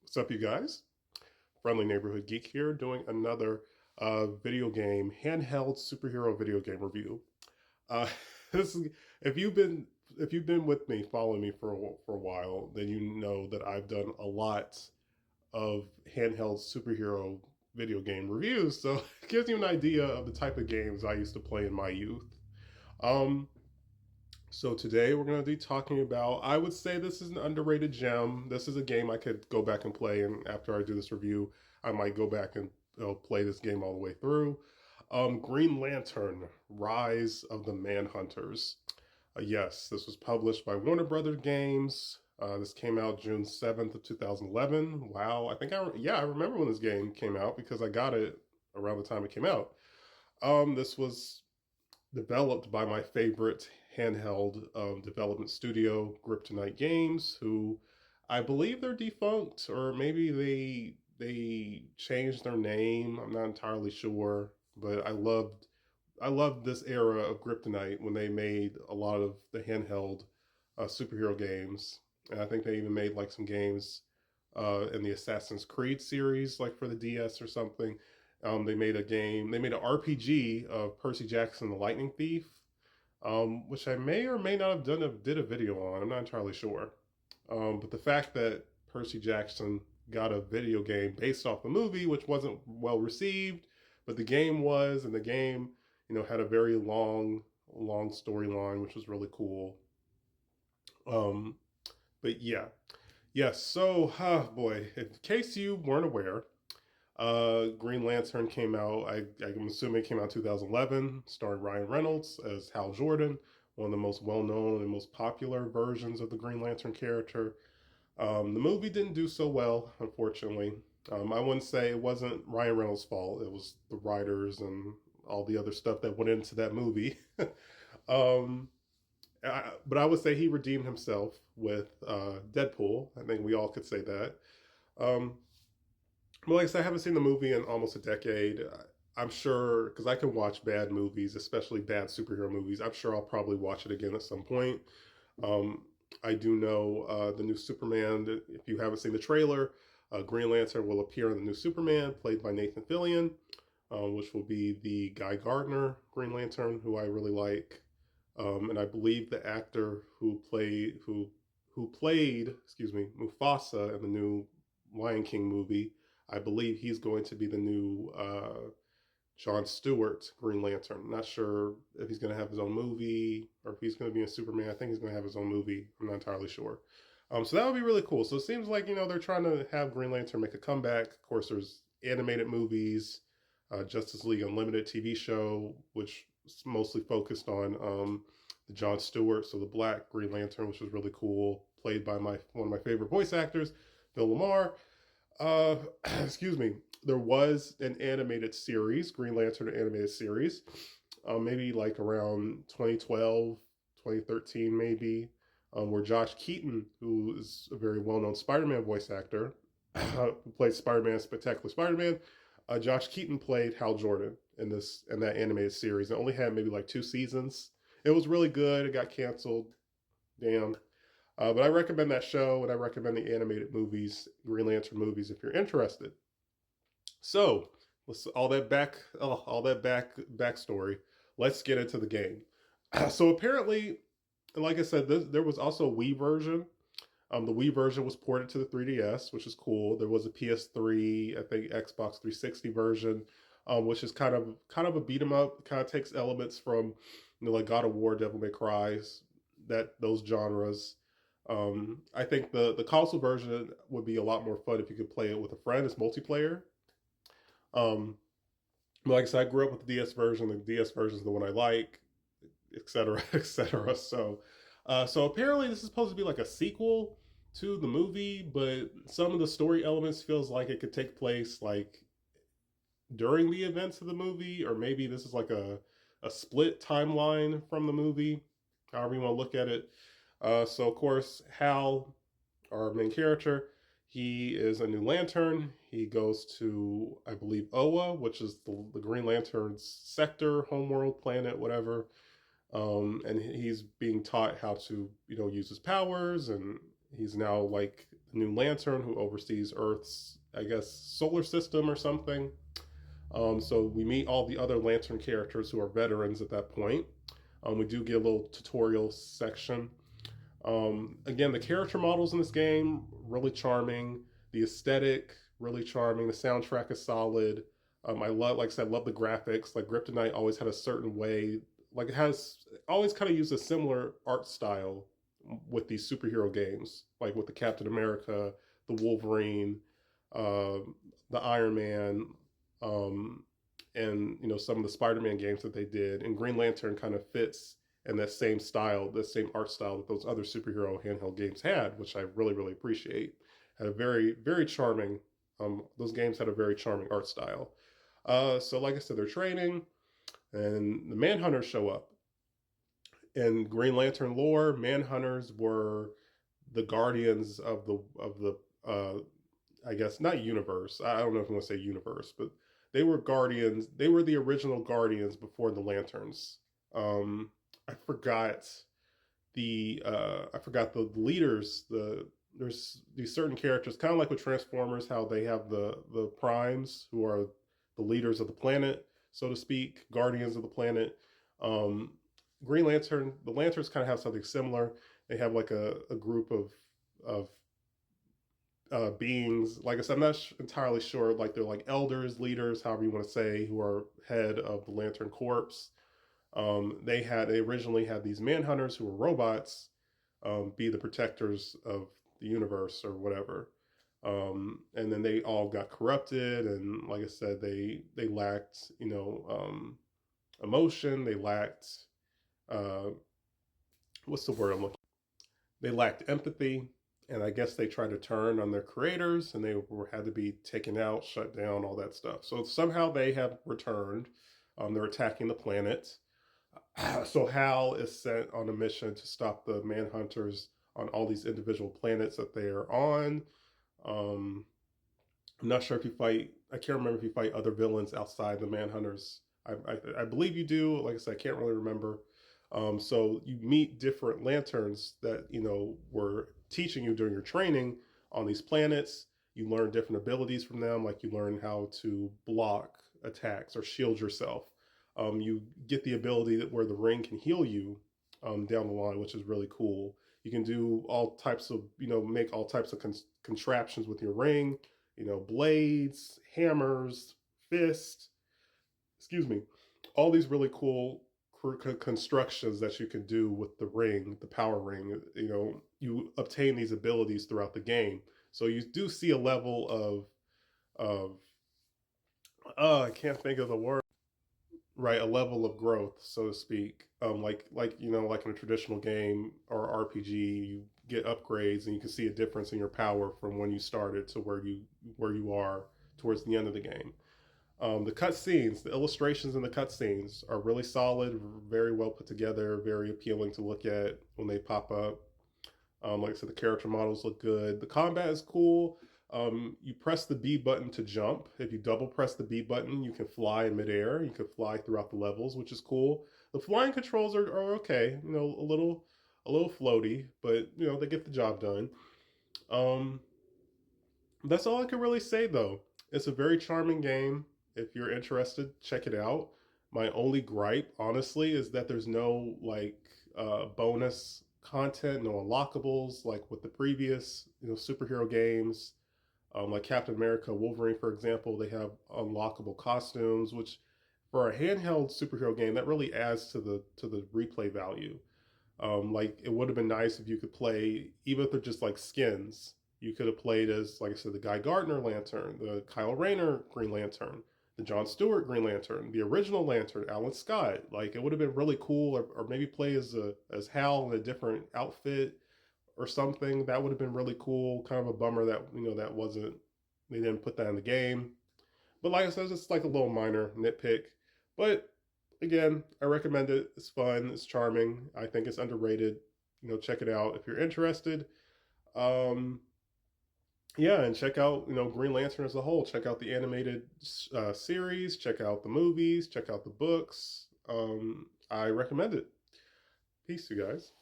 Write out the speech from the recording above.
What's up, you guys? Friendly Neighborhood Geek here, doing another video game, handheld superhero video game review. Uh, this is, if you've been if you've been with me, following me for a while, then you know that I've done a lot of handheld superhero video game reviews. So it gives you an idea of the type of games I used to play in my youth. Um, so today we're going to be talking about, I would say this is an underrated gem. This is a game I could go back and play, and after I do this review, I might go back and play this game all the way through. Green Lantern, Rise of the Manhunters. Yes, this was published by Warner Brothers Games. This came out June 7th of 2011. Wow, I remember when this game came out because I got it around the time it came out. This was developed by my favorite handheld development studio, Kryptonite Games, who I believe they're defunct, or maybe they changed their name. I'm not entirely sure, but I loved this era of Kryptonite when they made a lot of the handheld superhero games, and I think they even made like some games in the Assassin's Creed series, like for the DS or something. They made a game. They made an RPG of Percy Jackson, the Lightning Thief, which I may or may not have did a video on. I'm not entirely sure. But the fact that Percy Jackson got a video game based off the movie, which wasn't well received, but the game was, and the game, had a very long storyline, which was really cool. Um, but yeah, yes. So, boy, in case you weren't aware, Green Lantern came out. I'm assuming it came out in 2011, starring Ryan Reynolds as Hal Jordan, one of the most well-known and most popular versions of the Green Lantern character. The movie didn't do so well, unfortunately. I wouldn't say it wasn't Ryan Reynolds' fault. It was the writers and all the other stuff that went into that movie. um, but I would say he redeemed himself with Deadpool. I think we all could say that. Um, well, like I said, I haven't seen the movie in almost a decade. I'm sure, because I can watch bad movies, especially bad superhero movies. I'm sure I'll probably watch it again at some point. Um, I do know the new Superman. If you haven't seen the trailer, Green Lantern will appear in the new Superman, played by Nathan Fillion, which will be the Guy Gardner Green Lantern, who I really like. And I believe the actor who played, excuse me, Mufasa in the new Lion King movie, I believe he's going to be the new John Stewart Green Lantern. I'm not sure if he's going to have his own movie or if he's going to be a Superman. I think he's going to have his own movie. I'm not entirely sure. So that would be really cool. So it seems like they're trying to have Green Lantern make a comeback. Of course, there's animated movies, Justice League Unlimited TV show, which is mostly focused on the John Stewart, so the Black Green Lantern, which was really cool, played by one of my favorite voice actors, Bill Lamar. Uh, excuse me. There was an animated series, Green Lantern animated series, maybe like around 2012, 2013, maybe, where Josh Keaton, who is a very well-known Spider-Man voice actor, who played Spider-Man, Spectacular Spider-Man, Josh Keaton played Hal Jordan in that animated series. It only had maybe like 2 seasons. It was really good. It got canceled. Damn. But I recommend that show, and I recommend the animated movies, Green Lantern movies, if you're interested. So, let's all that backstory. Let's get into the game. So apparently, like I said, there was also a Wii version. The Wii version was ported to the 3DS, which is cool. There was a PS3, I think Xbox 360 version, which is kind of a beat 'em up. Kind of takes elements from like God of War, Devil May Cry's, those genres. I think the console version would be a lot more fun if you could play it with a friend. It's multiplayer. Um, like I said, I grew up with the DS version. The DS version is the one I like, etc., etc. So apparently this is supposed to be like a sequel to the movie, but some of the story elements feels like it could take place like during the events of the movie, or maybe this is like a split timeline from the movie, however you want to look at it. So of course, Hal, our main character, he is a new Lantern. He goes to, I believe, Oa, which is the Green Lantern's sector, homeworld, planet, whatever. And he's being taught how to, use his powers, and he's now like the new Lantern who oversees Earth's, I guess, solar system or something. So we meet all the other Lantern characters who are veterans at that point. We do get a little tutorial section. Again, the character models in this game really charming. The aesthetic really charming. The soundtrack is solid. I love, like I said, I love the graphics. Like Kryptonite always had a certain way. Like it has always kind of used a similar art style with these superhero games, like with the Captain America, the Wolverine, uh, the Iron Man, um, and some of the Spider-Man games that they did. And Green Lantern kind of fits in that same style, the same art style that those other superhero handheld games had, which I really, really appreciate. Had a very, very charming. Those games had a very charming art style. So, like I said, they're training, and the Manhunters show up. In Green Lantern lore, Manhunters were the guardians of the I guess not universe. I don't know if I want to say universe, but they were guardians. They were the original guardians before the Lanterns. Um, I forgot I forgot the leaders. There's these certain characters, kind of like with Transformers, how they have the primes who are the leaders of the planet, so to speak, guardians of the planet. Um, Green Lantern, the Lanterns kind of have something similar. They have like a group of beings. Like I said, I'm not entirely sure. Like they're like elders, leaders, however you want to say, who are head of the Lantern Corps. They originally had these manhunters who were robots, be the protectors of the universe or whatever. And then they all got corrupted, and like I said, they lacked emotion. They lacked uh, what's the word I'm looking. They lacked empathy, and I guess they tried to turn on their creators, and had to be taken out, shut down, all that stuff. So somehow they have returned. They're attacking the planet. So Hal is sent on a mission to stop the Manhunters on all these individual planets that they are on. Um, I'm not sure if you fight. I can't remember if you fight other villains outside the Manhunters. I believe you do. Like I said, I can't really remember. So you meet different lanterns that were teaching you during your training on these planets. You learn different abilities from them, like you learn how to block attacks or shield yourself. You get the ability that where the ring can heal you down the line, which is really cool. You can do all types of make all types of contraptions with your ring. Blades, hammers, fists. Excuse me. All these really cool constructions that you can do with the ring, the power ring. You obtain these abilities throughout the game, so you do see a level of I can't think of the word. Right, a level of growth, so to speak. Like in a traditional game or RPG, you get upgrades and you can see a difference in your power from when you started to where you are towards the end of the game. The cutscenes, the illustrations in the cutscenes are really solid, very well put together, very appealing to look at when they pop up. Like I said, the character models look good. The combat is cool. You press the B button to jump. If you double press the B button, you can fly in midair. You can fly throughout the levels, which is cool. The flying controls are okay. A little floaty, but they get the job done. Um, that's all I can really say though. It's a very charming game. If you're interested, check it out. My only gripe, honestly, is that there's no bonus content, no unlockables like with the previous superhero games. Like Captain America, Wolverine, for example, they have unlockable costumes, which for a handheld superhero game that really adds to the replay value. Like it would have been nice if you could play, even if they're just like skins. You could have played as, like I said, the Guy Gardner Lantern, the Kyle Rayner Green Lantern, the John Stewart Green Lantern, the original Lantern, Alan Scott. Like it would have been really cool, or maybe play as Hal in a different outfit or something. That would have been really cool. Kind of a bummer that that wasn't they didn't put that in the game. But like I said, it's like a little minor nitpick. But again, I recommend it. It's fun. It's charming. I think it's underrated. Check it out if you're interested. Um, yeah, and check out Green Lantern as a whole. Check out the animated series. Check out the movies. Check out the books. I recommend it. Peace, you guys.